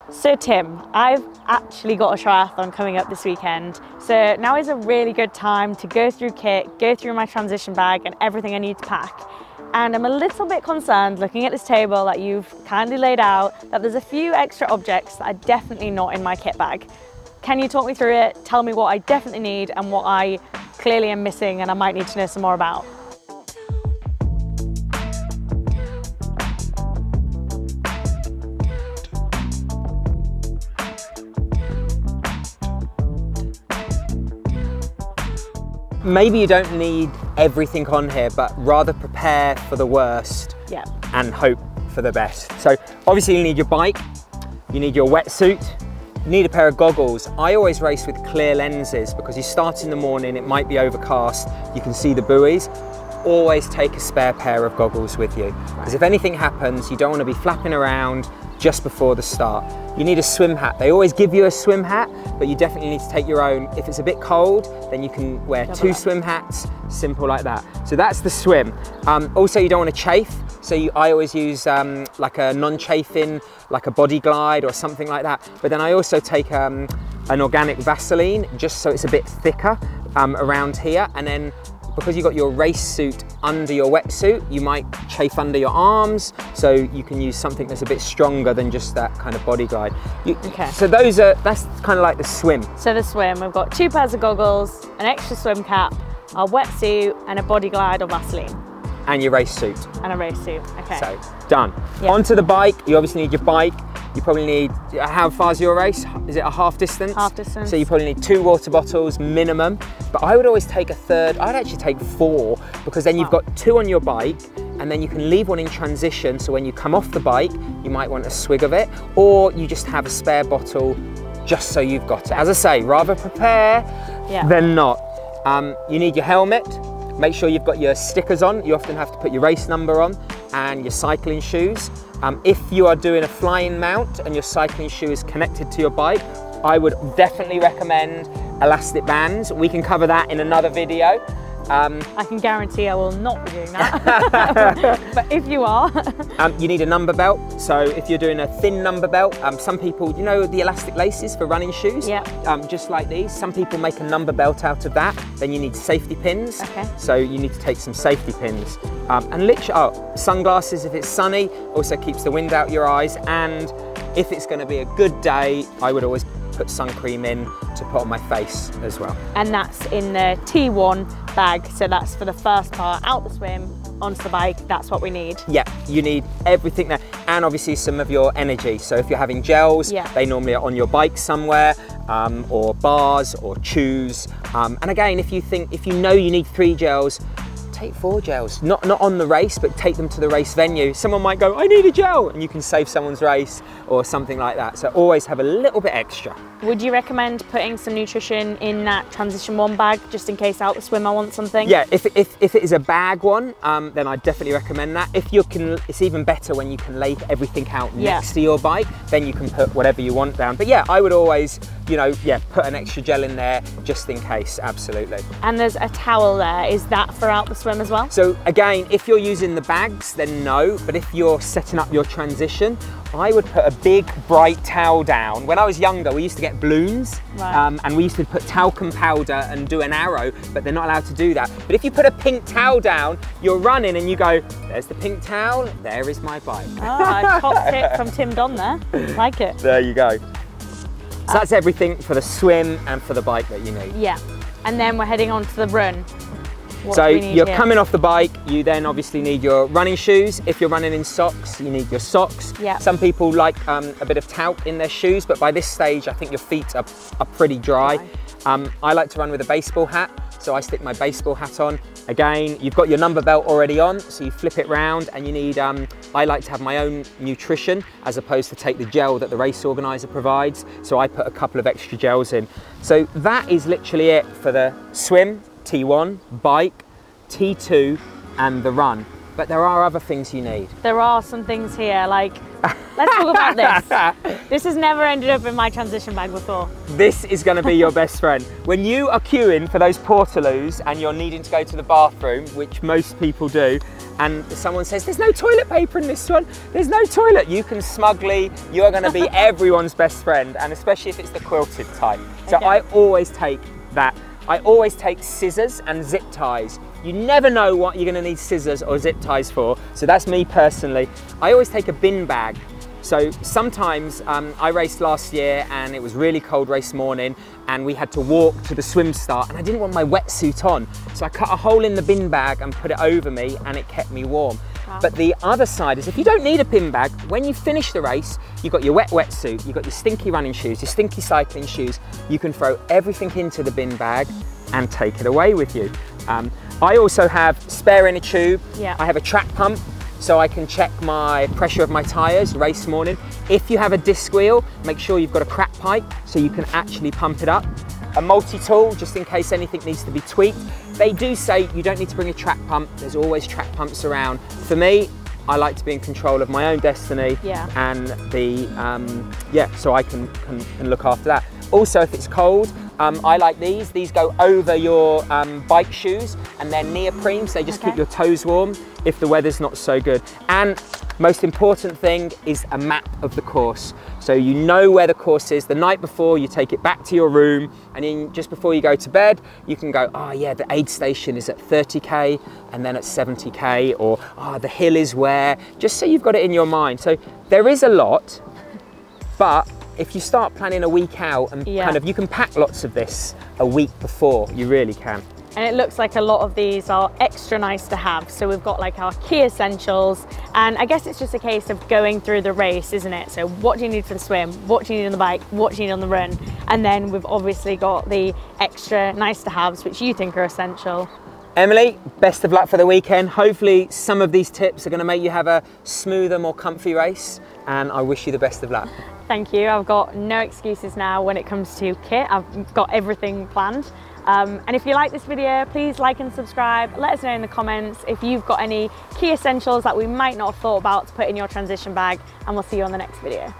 So Tim, I've actually got a triathlon coming up this weekend. So now is a really good time to go through kit, go through my transition bag and everything I need to pack. And I'm a little bit concerned looking at this table that you've kindly laid out that there's a few extra objects that are definitely not in my kit bag. Can you talk me through it? Tell me what I definitely need and what I clearly am missing and I might need to know some more about. Maybe you don't need everything on here, but rather prepare for the worst and hope for the best. So obviously you need your bike, you need your wetsuit, you need a pair of goggles. I always race with clear lenses because you start in the morning, it might be overcast, you can see the buoys. Always take a spare pair of goggles with you. Because if anything happens, you don't want to be flapping around just before the start. You need a swim hat. They always give you a swim hat, but you definitely need to take your own. If it's a bit cold, then you can wear two swim hats, simple like that. So that's the swim. Also, you don't want to chafe. So I always use like a non-chafing, like a body glide or something like that. But then I also take an organic Vaseline, just so it's a bit thicker around here. And then because you've got your race suit under your wetsuit, you might chafe under your arms, so you can use something that's a bit stronger than just that kind of body glide. So that's kind of like the swim. So the swim, we've got 2 pairs of goggles, an extra swim cap, a wetsuit, and a body glide or Vaseline. And your race suit. And a race suit, okay. So, done. Yep. Onto the bike, you obviously need your bike. You probably need, how far's your race? Is it a half distance? Half distance. So you probably need 2 water bottles minimum, but I would always take a third. I'd actually take 4 because then you've got 2 on your bike and then you can leave one in transition. So when you come off the bike, you might want a swig of it, or you just have a spare bottle just so you've got it. As I say, rather prepare than not. You need your helmet. Make sure you've got your stickers on. You often have to put your race number on and your cycling shoes. If you are doing a flying mount and your cycling shoe is connected to your bike, I would definitely recommend elastic bands. We can cover that in another video. I can guarantee I will not be doing that, but if you are. You need a number belt. So if you're doing a thin number belt, some people, you know the elastic laces for running shoes? Just like these. Some people make a number belt out of that. Then you need safety pins. So you need to take some safety pins. And literally, sunglasses if it's sunny, also keeps the wind out your eyes. And if it's going to be a good day, I would always put sun cream in to put on my face as well. And that's in the T1 bag, so that's for the first part, out the swim, onto the bike, that's what we need. Yeah, you need everything there, and obviously some of your energy. So if you're having gels, they normally are on your bike somewhere, or bars or chews. And again, if you know you need 3 gels, take 4 gels, not on the race, but take them to the race venue. Someone might go, I need a gel, and you can save someone's race or something like that. So always have a little bit extra. Would you recommend putting some nutrition in that transition 1 bag, just in case out the swim I want something? Yeah, if it is a bag one, then I'd definitely recommend that. If you can, it's even better when you can lay everything out next to your bike, then you can put whatever you want down. But yeah, I would always, put an extra gel in there just in case, absolutely. And there's a towel there, is that for out the swim as well? So again, if you're using the bags, then no, but if you're setting up your transition, I would put a big bright towel down. When I was younger, we used to get balloons, and we used to put talcum powder and do an arrow, but they're not allowed to do that. But if you put a pink towel down, you're running and you go, there's the pink towel, there is my bike. Top tip from Tim Don there, like it. There you go. So that's everything for the swim and for the bike that you need. Yeah, and then we're heading on to the run. So you're coming off the bike, you then obviously need your running shoes. If you're running in socks, you need your socks. Some people like a bit of talc in their shoes, but by this stage, I think your feet are pretty dry. I like to run with a baseball hat, so I stick my baseball hat on. Again, you've got your number belt already on, so you flip it round, and you need, I like to have my own nutrition as opposed to take the gel that the race organizer provides. So I put a couple of extra gels in. So that is literally it for the swim, T1, bike, T2, and the run. But there are other things you need. There are some things here, like let's talk about this. This has never ended up in my transition bag before. This is going to be your best friend. When you are queuing for those portaloos and you're needing to go to the bathroom, which most people do, and someone says, there's no toilet paper in this one, there's no toilet, you can smugly, you're going to be everyone's best friend, and especially if it's the quilted type. So I always take that. I always take scissors and zip ties. You never know what you're going to need scissors or zip ties for, so that's me personally. I always take a bin bag. So sometimes I raced last year and it was really cold race morning and we had to walk to the swim start and I didn't want my wetsuit on. So I cut a hole in the bin bag and put it over me and it kept me warm. Wow. But the other side is if you don't need a bin bag, when you finish the race, you've got your wetsuit, you've got your stinky running shoes, your stinky cycling shoes, you can throw everything into the bin bag and take it away with you. I also have spare inner tube. Yeah. I have a track pump, so I can check my pressure of my tyres race morning. If you have a disc wheel, make sure you've got a crack pipe so you can actually pump it up. A multi-tool, just in case anything needs to be tweaked. They do say you don't need to bring a track pump, there's always track pumps around. For me, I like to be in control of my own destiny and so I can look after that. Also, if it's cold, I like these go over your bike shoes and they're neoprene, so they just keep your toes warm if the weather's not so good. And most important thing is a map of the course. So you know where the course is. The night before, you take it back to your room, and then just before you go to bed, you can go, oh yeah, the aid station is at 30k and then at 70k, or oh, the hill is where, just so you've got it in your mind. So there is a lot, but if you start planning a week out and you can pack lots of this a week before, you really can. And it looks like a lot of these are extra nice to have. So we've got like our key essentials, and I guess it's just a case of going through the race, isn't it? So what do you need for the swim? What do you need on the bike? What do you need on the run? And then we've obviously got the extra nice to haves, which you think are essential. Emily, best of luck for the weekend. Hopefully some of these tips are going to make you have a smoother, more comfy race, and I wish you the best of luck. Thank you. I've got no excuses now when it comes to kit. I've got everything planned. And if you like this video, please like and subscribe. Let us know in the comments if you've got any key essentials that we might not have thought about to put in your transition bag, and we'll see you on the next video.